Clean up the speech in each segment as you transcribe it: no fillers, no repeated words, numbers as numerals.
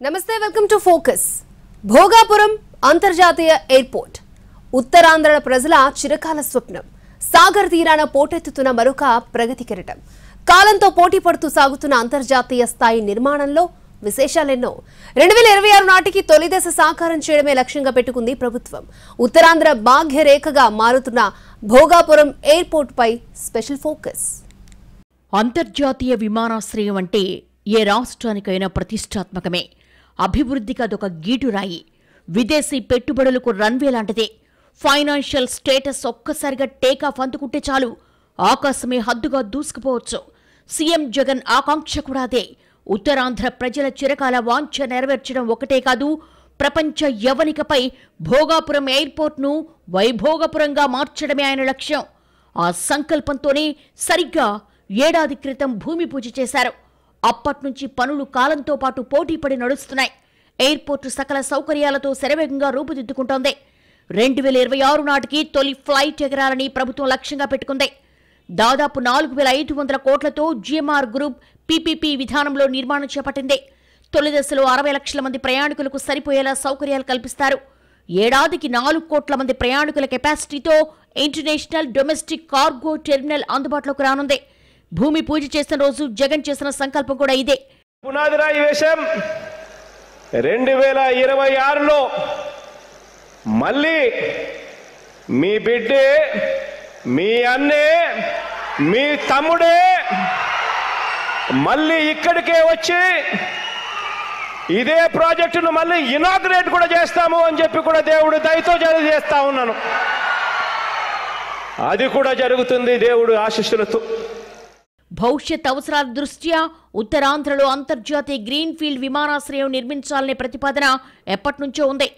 నమస్తే welcome to focus. Bhogapuram అంతర్జాతీయ airport Uttarandhra ప్రజల చిరకాల స్వప్నం. సాగర్ తీరాన పోటెత్తుతున్న మరొక ప్రగతి కిరీటం. కాలంతో పోటీ పడుతూ సాగుతున్న అంతర్జాతీయ స్థాయి నిర్మాణంలో విశేషాలెన్నో. 2026 నాటికి తొలి దశ సాకారం చేయడమే లక్ష్యంగా పెట్టుకుంది ప్రభుత్వం. ఉత్తరాంధ్ర భాగ్యరేఖగా మారుతున్న భోగాపురం ఎయిర్పోర్ట్ పై స్పెషల్ ఫోకస్. అంతర్జాతీయ విమానాశ్రయం అంటే ఏ రాష్ట్రానికైనా ప్రతిష్టాత్మకమే. అభివృద్ధికి అదొక గీటురాయి. విదేశీ పెట్టుబడులకు రన్వే లాంటిదే. ఫైనాన్షియల్ స్టేటస్ ఒక్కసారిగా టేకాఫ్ అందుకుంటే చాలు, ఆకాశమే హద్దుగా దూసుకుపోవచ్చు. సీఎం జగన్ ఆకాంక్ష కూడా అదే. ఉత్తరాంధ్ర ప్రజల చిరకాల వాంఛ నెరవేర్చడం ఒకటే కాదు, ప్రపంచ యవనికపై భోగాపురం ఎయిర్పోర్ట్ను వైభోగపురంగా మార్చడమే ఆయన లక్ష్యం. ఆ సంకల్పంతోనే సరిగ్గా ఏడాది క్రితం భూమి పూజ చేశారు. అప్పట్నుంచి పనులు కాలంతో పాటు పోటీపడి నడుస్తున్నాయి. ఎయిర్పోర్టు సకల సౌకర్యాలతో శరవేగంగా రూపుదిద్దుకుంటోంది. 2026 నాటికి తొలి ఫ్లైట్ ఎగరాలని ప్రభుత్వం లక్ష్యంగా పెట్టుకుంది. దాదాపు 4500 కోట్లతో జీఎంఆర్ గ్రూప్ పీపీపీ విధానంలో నిర్మాణం చేపట్టింది. తొలి దశలో 60 లక్షల మంది ప్రయాణికులకు సరిపోయేలా సౌకర్యాలు కల్పిస్తారు. ఏడాదికి 4 కోట్ల మంది ప్రయాణికుల కెపాసిటీతో ఇంటర్నేషనల్ డొమెస్టిక్ కార్గో టెర్మినల్ అందుబాటులోకి రానుంది. భూమి పూజ చేసిన రోజు జగన్ చేసిన సంకల్పం కూడా ఇదే. పునాదిరాయి వేషం 2026లో మళ్ళీ మీ బిడ్డే, మీ అన్నే, మీ తమ్ముడే మళ్ళీ ఇక్కడికే వచ్చి ఇదే ప్రాజెక్టును మళ్ళీ ఇనాగ్రేట్ కూడా చేస్తాము అని చెప్పి కూడా దేవుడు దయతో చేస్తా ఉన్నాను. అది కూడా జరుగుతుంది దేవుడు ఆశీస్సులతో. భవిష్యత్ అవసరాల దృష్ట్యా ఉత్తరాంధ్రలో అంతర్జాతీయ గ్రీన్ఫీల్డ్ విమానాశ్రయం నిర్మించాలనే ప్రతిపాదన ఎప్పటినుంచో ఉంది.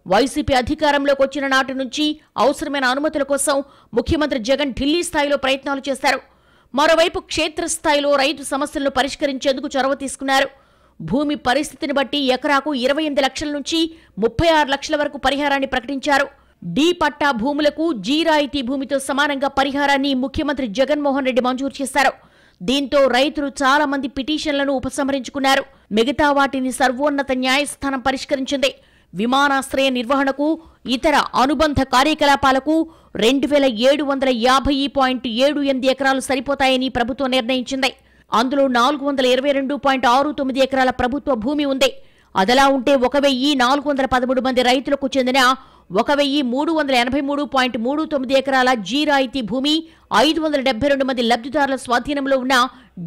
వైసీపీ అధికారంలోకి వచ్చిన నాటి నుంచి అవసరమైన అనుమతుల కోసం ముఖ్యమంత్రి జగన్ ఢిల్లీ స్థాయిలో ప్రయత్నాలు చేశారు. మరోవైపు క్షేత్రస్థాయిలో రైతు సమస్యలను పరిష్కరించేందుకు చొరవ తీసుకున్నారు. భూమి పరిస్థితిని బట్టి ఎకరాకు 28 లక్షల నుంచి 36 లక్షల వరకు పరిహారాన్ని ప్రకటించారు. డి పట్టా భూములకు జీ రాయితీ భూమితో సమానంగా పరిహారాన్ని ముఖ్యమంత్రి జగన్మోహన్ రెడ్డి మంజూరు చేశారు. దీంతో రైతులు చాలా మంది పిటిషన్లను ఉపసంహరించుకున్నారు. మిగతా వాటిని సర్వోన్నత న్యాయస్థానం పరిష్కరించింది. విమానాశ్రయ నిర్వహణకు, ఇతర అనుబంధ కార్యకలాపాలకు 2750.78 ఎకరాలు సరిపోతాయని ప్రభుత్వం నిర్ణయించింది. అందులో 422.69 ఎకరాల ప్రభుత్వ భూమి ఉంది. అదలా ఉంటే 1413 మంది రైతులకు చెందిన 1383.39 ఎకరాల జీ రాయితీ భూమి, 572 మంది లబ్ధిదారుల స్వాధీనంలో ఉన్న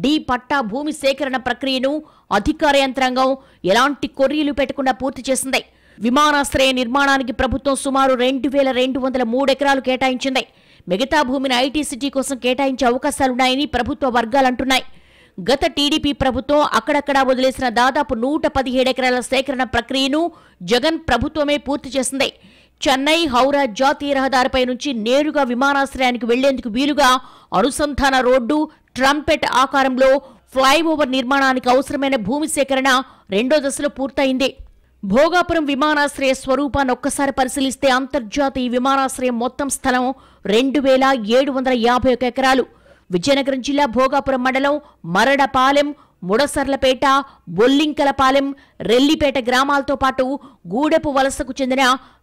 డి పట్టా భూమి సేకరణ ప్రక్రియను అధికార యంత్రాంగం ఎలాంటి కొర్రీలు పెట్టకుండా పూర్తి చేసింది. విమానాశ్రయ నిర్మాణానికి ప్రభుత్వం సుమారు 2203 ఎకరాలు కేటాయించింది. మిగతా భూమిని ఐటీ సిటీ కోసం కేటాయించే అవకాశాలున్నాయని ప్రభుత్వ వర్గాలంటున్నాయి. గత టీడీపీ ప్రభుత్వం అక్కడక్కడా వదిలేసిన దాదాపు 117 ఎకరాల సేకరణ ప్రక్రియను జగన్ ప్రభుత్వమే పూర్తి చేసింది. చెన్నై హౌరా జాతీయ రహదారిపై నుంచి నేరుగా విమానాశ్రయానికి వెళ్లేందుకు వీలుగా అనుసంధాన రోడ్డు, ట్రంపెట్ ఆకారంలో ఫ్లైఓవర్ నిర్మాణానికి అవసరమైన భూమి సేకరణ 2వ దశలో పూర్తయింది. భోగాపురం విమానాశ్రయ స్వరూపాన్ని ఒక్కసారి పరిశీలిస్తే అంతర్జాతీయ విమానాశ్రయం మొత్తం స్థలం 2751 ఎకరాలు. విజయనగరం జిల్లా భోగాపురం మండలం మరడపాలెం, ముడసర్లపేట, బొల్లింకలపాలెం, రెల్లిపేట గ్రామాలతో పాటు గూడెపు వలసకు చెందిన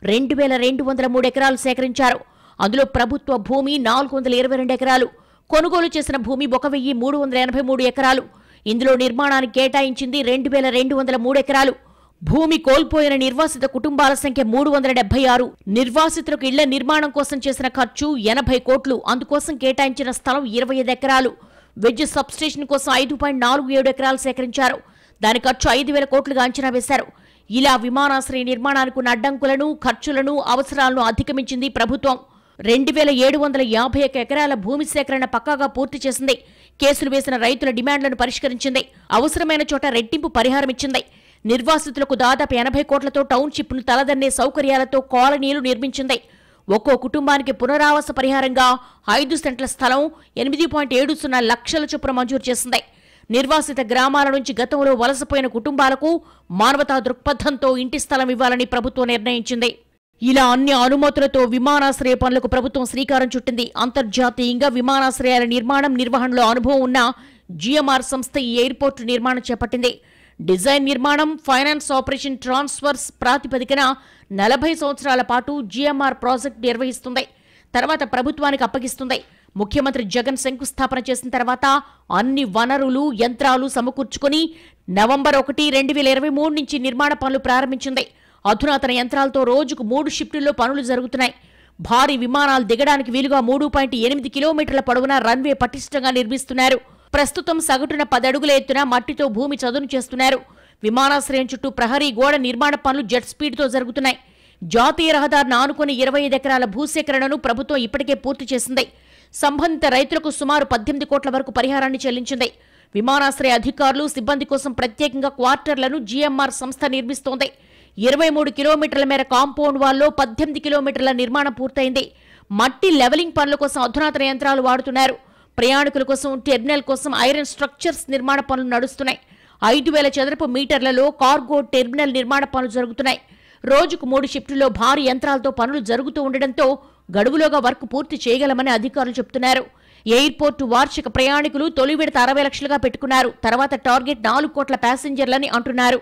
2203 ఎకరాలు సేకరించారు. అందులో ప్రభుత్వ భూమి 422 ఎకరాలు, కొనుగోలు చేసిన భూమి 1383 ఎకరాలు. ఇందులో నిర్మాణానికి కేటాయించింది 2203 ఎకరాలు. భూమి కోల్పోయిన నిర్వాసిత కుటుంబాల సంఖ్య 376. నిర్వాసితులకు ఇళ్ల నిర్మాణం కోసం చేసిన ఖర్చు 80 కోట్లు. అందుకోసం కేటాయించిన స్థలం 25 ఎకరాలు. వెజ్ సబ్స్టేషన్ కోసం 5.47 ఎకరాలు సేకరించారు. దాని ఖర్చు 5000 కోట్లుగా అంచనా వేశారు. ఇలా విమానాశ్రయ నిర్మాణానికి ఉన్న అడ్డంకులను, ఖర్చులను, అవసరాలను అధిగమించింది ప్రభుత్వం. 2751 ఎకరాల భూమి సేకరణ పక్కాగా పూర్తి చేసింది. కేసులు వేసిన రైతుల డిమాండ్లను పరిష్కరించింది. అవసరమైన చోట రెట్టింపు పరిహారం ఇచ్చింది. నిర్వాసితులకు దాదాపు 80 కోట్లతో టౌన్షిప్ను తలదన్నే సౌకర్యాలతో కాలనీలు నిర్మించింది. ఒక్కో కుటుంబానికి పునరావాస పరిహారంగా 5 సెంట్ల స్థలం 8.70 లక్షల చొప్పున మంజూరు చేసింది. నిర్వాసిత గ్రామాల నుంచి గతంలో వలసపోయిన కుటుంబాలకు మానవతా దృక్పథంతో ఇంటి స్థలం ఇవ్వాలని ప్రభుత్వం నిర్ణయించింది. ఇలా అన్ని అనుమతులతో విమానాశ్రయ పనులకు ప్రభుత్వం శ్రీకారం చుట్టింది. అంతర్జాతీయంగా విమానాశ్రయాల నిర్మాణం, నిర్వహణలో అనుభవం ఉన్న జీఎంఆర్ సంస్థ ఈ ఎయిర్పోర్టు నిర్మాణం చేపట్టింది. డిజైన్, నిర్మాణం, ఫైనాన్స్, ఆపరేషన్, ట్రాన్స్ఫర్స్ ప్రాతిపదికన 40 సంవత్సరాల పాటు జీఎంఆర్ ప్రాజెక్టు నిర్వహిస్తుంది. తర్వాత ప్రభుత్వానికి అప్పగిస్తుంది. ముఖ్యమంత్రి జగన్ శంకుస్థాపన చేసిన తర్వాత అన్ని వనరులు, యంత్రాలు సమకూర్చుకుని నవంబర్ 1, 2023 నుంచి నిర్మాణ పనులు ప్రారంభించింది. అధునాతన యంత్రాలతో రోజుకు 3 షిఫ్టుల్లో పనులు జరుగుతున్నాయి. భారీ విమానాలు దిగడానికి వీలుగా 3.8 కిలోమీటర్ల పొడవున రన్వే పటిష్టంగా నిర్మిస్తున్నారు. ప్రస్తుతం సగటున 10 అడుగుల ఎత్తున మట్టితో భూమి చదును చేస్తున్నారు. విమానాశ్రయం చుట్టూ ప్రహరీ గోడ నిర్మాణ పనులు జెట్ స్పీడ్తో జరుగుతున్నాయి. జాతీయ రహదారిని ఆనుకుని 25 ఎకరాల భూసేకరణను ప్రభుత్వం ఇప్పటికే పూర్తి చేసింది. సంబంధిత రైతులకు సుమారు 18 కోట్ల వరకు పరిహారాన్ని చెల్లించింది. విమానాశ్రయ అధికారులు, సిబ్బంది కోసం ప్రత్యేకంగా క్వార్టర్లను జీఎంఆర్ సంస్థ నిర్మిస్తోంది. 23 కిలోమీటర్ల మేర కాంపౌండ్ వాల్లో 18 కిలోమీటర్ల నిర్మాణం పూర్తయింది. మట్టి లెవెలింగ్ పనుల కోసం అధునాతన యంత్రాలు వాడుతున్నారు. ప్రయాణికుల కోసం, టెర్మినల్ కోసం ఐరన్ స్ట్రక్చర్స్ నిర్మాణ పనులు నడుస్తున్నాయి. 5,000 చదరపు మీటర్లలో కార్గో టెర్మినల్ నిర్మాణ పనులు జరుగుతున్నాయి. రోజుకు 3 షిఫ్టుల్లో భారీ యంత్రాలతో పనులు జరుగుతూ ఉండడంతో గడువులోగా వర్క్ పూర్తి చేయగలమని అధికారులు చెబుతున్నారు. ఎయిర్పోర్టు వార్షిక ప్రయాణికులు తొలి విడత 60 లక్షలుగా పెట్టుకున్నారు. తర్వాత టార్గెట్ 4 కోట్ల ప్యాసింజర్లని అంటున్నారు.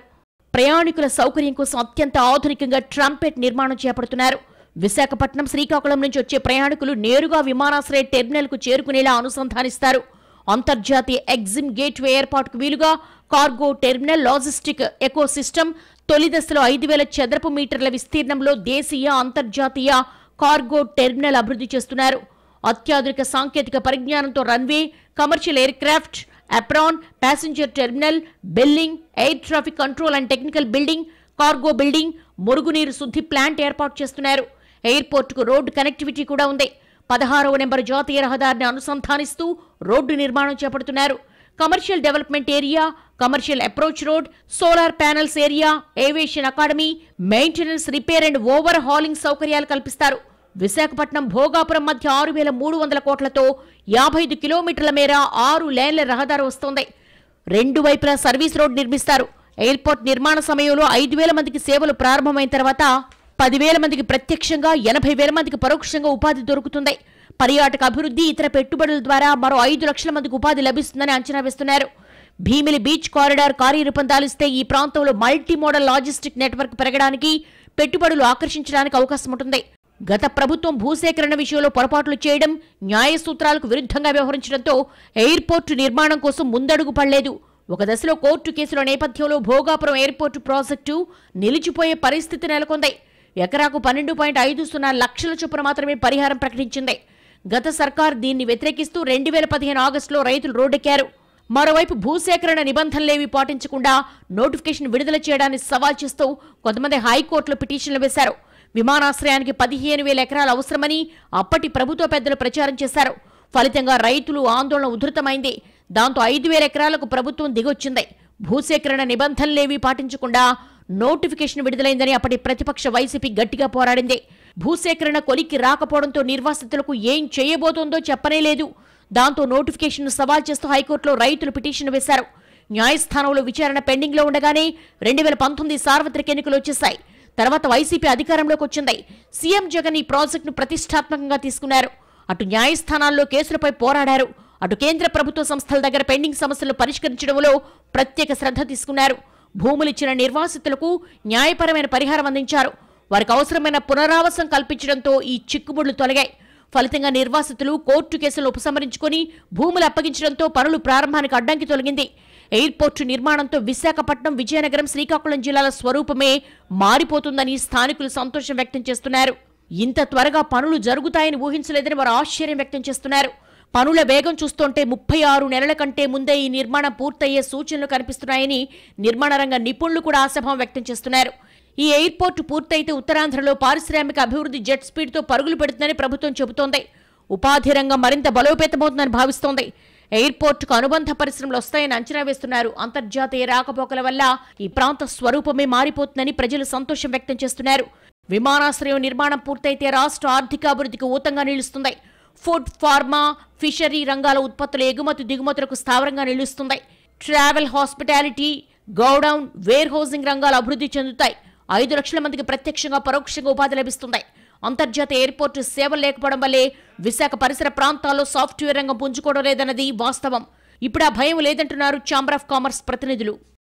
ప్రయాణికుల సౌకర్యం కోసం అత్యంత ఆధునికంగా ట్రంపెట్ నిర్మాణం చేపడుతున్నారు. విశాఖపట్నం, శ్రీకాకుళం నుంచి వచ్చే ప్రయాణికులు నేరుగా విమానాశ్రయ టెర్మినల్కు చేరుకునేలా అనుసంధానిస్తారు. అంతర్జాతీయ ఎగ్జిమ్ గేట్వే ఏర్పాటుకు వీలుగా cargo terminal, logistic eco system తొలి దశలో 5,000 చదరపు మీటర్ల విస్తీర్ణంలో దేశీయ, అంతర్జాతీయ కార్గో టెర్మినల్ అభివృద్ధి చేస్తున్నారు. అత్యాధునిక సాంకేతిక పరిజ్ఞానంతో runway, commercial aircraft, apron, passenger terminal, building, air traffic control and technical building, cargo building, మురుగునీరు శుద్ధి ప్లాంట్ ఏర్పాటు చేస్తున్నారు. ఎయిర్పోర్టుకు రోడ్డు కనెక్టివిటీ కూడా ఉంది. 16వ నెంబర్ జాతీయ రహదారిని అనుసంధానిస్తూ రోడ్డు నిర్మాణం చేపడుతున్నారు. Commercial development area, commercial approach road, solar panels area, aviation academy, maintenance, repair and over hauling సౌకర్యాలు కల్పిస్తారు. విశాఖపట్నం, భోగాపురం మధ్య 6,300 కోట్లతో 55 కిలోమీటర్ల మేర 6 లేన్ల రహదారి వస్తోంది. 2 వైపులా సర్వీస్ రోడ్ నిర్మిస్తారు. ఎయిర్పోర్ట్ నిర్మాణ సమయంలో 5,000 మందికి సేవలు ప్రారంభమైన తర్వాత 10,000 మందికి ప్రత్యక్షంగా, 80,000 మందికి పరోక్షంగా ఉపాధి దొరుకుతుంది. పర్యాటక అభివృద్ధి, ఇతర పెట్టుబడుల ద్వారా మరో 5 లక్షల మందికి ఉపాధి లభిస్తుందని అంచనా వేస్తున్నారు. భీమిలి బీచ్ కారిడార్ కార్యరూపం దాలిస్తే ఈ ప్రాంతంలో మల్టీ మోడల్ లాజిస్టిక్ నెట్వర్క్ పెరగడానికి, పెట్టుబడులు ఆకర్షించడానికి అవకాశం ఉంటుంది. గత ప్రభుత్వం భూసేకరణ విషయంలో పొరపాట్లు చేయడం, న్యాయ సూత్రాలకు విరుద్ధంగా వ్యవహరించడంతో ఎయిర్పోర్టు నిర్మాణం కోసం ముందడుగు పడలేదు. ఒక దశలో కోర్టు కేసుల నేపథ్యంలో భోగాపురం ఎయిర్పోర్టు ప్రాజెక్టు నిలిచిపోయే పరిస్థితి నెలకొంది. ఎకరాకు 12.50 లక్షల చొప్పున మాత్రమే పరిహారం ప్రకటించింది. గత సర్కార్ దీన్ని వ్యతిరేకిస్తూ 2015 ఆగస్టులో రైతులు రోడ్డెక్కారు. మరోవైపు భూసేకరణ నిబంధనలేవి పాటించకుండా నోటిఫికేషన్ విడుదల చేయడాన్ని సవాల్ చేస్తూ కొంతమంది హైకోర్టులో పిటిషన్లు వేశారు. విమానాశ్రయానికి 15,000 ఎకరాలు అవసరమని అప్పటి ప్రభుత్వ పెద్దలు ప్రచారం చేశారు. ఫలితంగా రైతులు ఆందోళన ఉధృతమైంది. దాంతో 5,000 ఎకరాలకు ప్రభుత్వం దిగొచ్చింది. భూసేకరణ నిబంధనలేవి పాటించకుండా నోటిఫికేషన్ విడుదలైందని అప్పటి ప్రతిపక్ష వైసీపీ గట్టిగా పోరాడింది. భూసేకరణ కొలిక్కి రాకపోవడంతో నిర్వాసితులకు ఏం చేయబోతోందో చెప్పనేలేదు. దాంతో నోటిఫికేషన్ను సవాల్ చేస్తూ హైకోర్టులో రైతులు పిటిషన్ వేశారు. న్యాయస్థానంలో విచారణ పెండింగ్లో ఉండగానే 2019 సార్వత్రిక ఎన్నికలు వచ్చేశాయి. తర్వాత వైసీపీ అధికారంలోకి వచ్చింది. సీఎం జగన్ ఈ ప్రాజెక్టును ప్రతిష్టాత్మకంగా తీసుకున్నారు. అటు న్యాయస్థానాల్లో కేసులపై పోరాడారు. అటు కేంద్ర ప్రభుత్వ సంస్థల దగ్గర పెండింగ్ సమస్యలను పరిష్కరించడంలో ప్రత్యేక శ్రద్ధ తీసుకున్నారు. భూములిచ్చిన నిర్వాసితులకు న్యాయపరమైన పరిహారం అందించారు. వారికి అవసరమైన పునరావాసం కల్పించడంతో ఈ చిక్కుముళ్లు తొలగాయి. ఫలితంగా నిర్వాసితులు కోర్టు కేసులను ఉపసంహరించుకుని భూములు అప్పగించడంతో పనులు ప్రారంభానికి అడ్డంకి తొలగింది. ఎయిర్పోర్టు నిర్మాణంతో విశాఖపట్నం, విజయనగరం, శ్రీకాకుళం జిల్లాల స్వరూపమే మారిపోతుందని స్థానికులు సంతోషం వ్యక్తం చేస్తున్నారు. ఇంత త్వరగా పనులు జరుగుతాయని ఊహించలేదని వారు ఆశ్చర్యం వ్యక్తం చేస్తున్నారు. పనుల వేగం చూస్తుంటే 36 నెలల కంటే ముందే ఈ నిర్మాణం పూర్తయ్యే సూచనలు కనిపిస్తున్నాయని నిర్మాణ రంగ నిపుణులు కూడా ఆశాభావం వ్యక్తం చేస్తున్నారు. ఈ ఎయిర్పోర్టు పూర్తయితే ఉత్తరాంధ్రలో పారిశ్రామిక అభివృద్ధి జెట్ స్పీడ్తో పరుగులు పెడుతుందని ప్రభుత్వం చెబుతోంది. ఉపాధి రంగం మరింత బలోపేతమవుతుందని భావిస్తోంది. ఎయిర్పోర్టుకు అనుబంధ పరిశ్రమలు వస్తాయని అంచనా వేస్తున్నారు. అంతర్జాతీయ రాకపోకల వల్ల ఈ ప్రాంత స్వరూపమే మారిపోతుందని ప్రజలు సంతోషం వ్యక్తం చేస్తున్నారు. విమానాశ్రయం నిర్మాణం పూర్తయితే రాష్ట్ర ఆర్థికాభివృద్ధికి ఊతంగా నిలుస్తుంది. ఫుడ్, ఫార్మా, ఫిషరీ రంగాల ఉత్పత్తుల ఎగుమతి దిగుమతులకు స్థావరంగా నిలుస్తుంది. Travel, hospitality, godown, warehousing రంగాలు అభివృద్ధి చెందుతాయి. 5 లక్షల మందికి ప్రత్యక్షంగా, పరోక్షంగా ఉపాధి లభిస్తుంది. అంతర్జాతీయ ఎయిర్పోర్టు సేవలు లేకపోవడం వల్లే విశాఖ పరిసర ప్రాంతాల్లో సాఫ్ట్వేర్ రంగం పుంజుకోవడం లేదన్నది వాస్తవం. ఇప్పుడు ఆ భయం లేదంటున్నారు ఛాంబర్ ఆఫ్ కామర్స్ ప్రతినిధులు.